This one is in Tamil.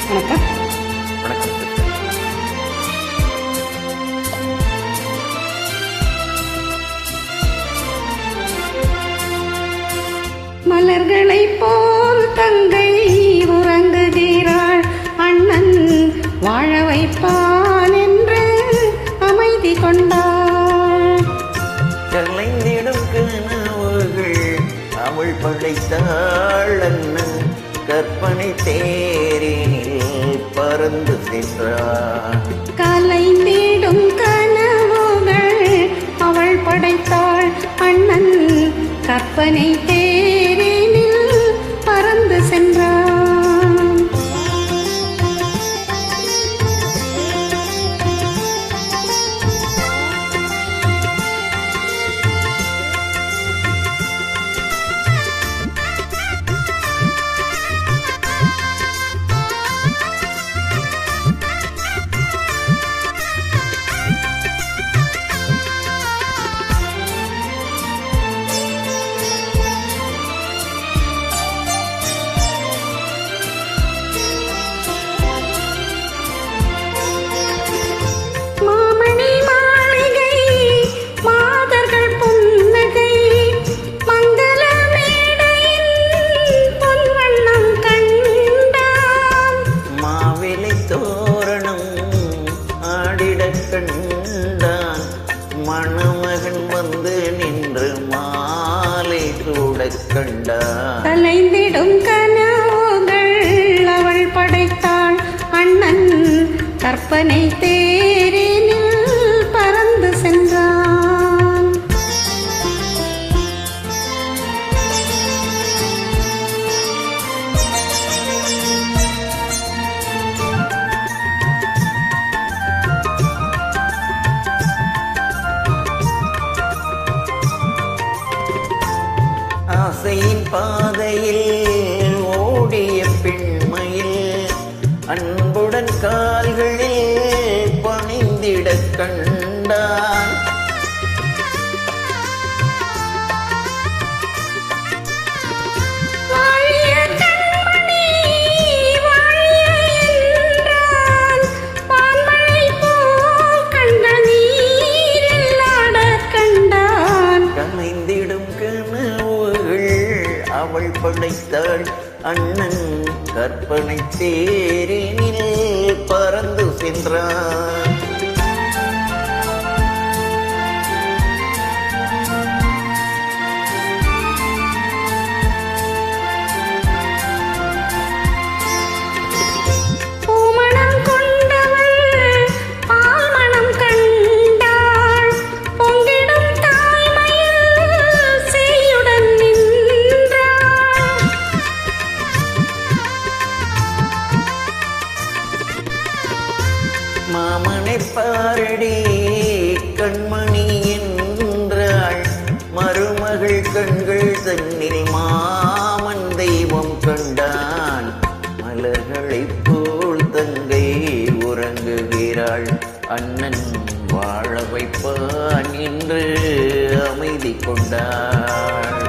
வணக்கம். வணக்கம். மலர்களை போல் தங்கை உறங்குகிறாள், அண்ணன் வாழ வைப்பான் என்று அமைதி கொண்டாள். கலைந்திடும் கனவுகள் அவள் படைத்தாள், அண்ணன் கற்பனை தேரினில் பறந்து சென்றாள். கலைந்திடும் கனவுகள் அவள் படைத்தாள், அண்ணன் கற்பனை தேரினில் பறந்து சென்றான். கண்டான் மணமகன் வந்து நின்று மாலை சூடக் கண்டான். கலைந்திடும் கனவுகள் அவள் படைத்தாள், அண்ணன் கற்பனை தேரினில் பறந்து சென்றான். ஆசையின் பாதையில் ஓடிய பெண்மையில் அன்புடன் கால்களில் பணிந்திடக் கண்டான். அவள் படைத்தாள், அண்ணன் கற்பனை தேரினில் பறந்து சென்றான். மாமனை பாரடி கண்மணி என்றாள், மருமகள் கண்கள் தன்னில் மாமன் தெய்வம் கண்டான். மலர்களைப் போல் தங்கை உறங்குகிறாள், அண்ணன் வாழ வைப்பான் என்று அமைதி கொண்டாள்.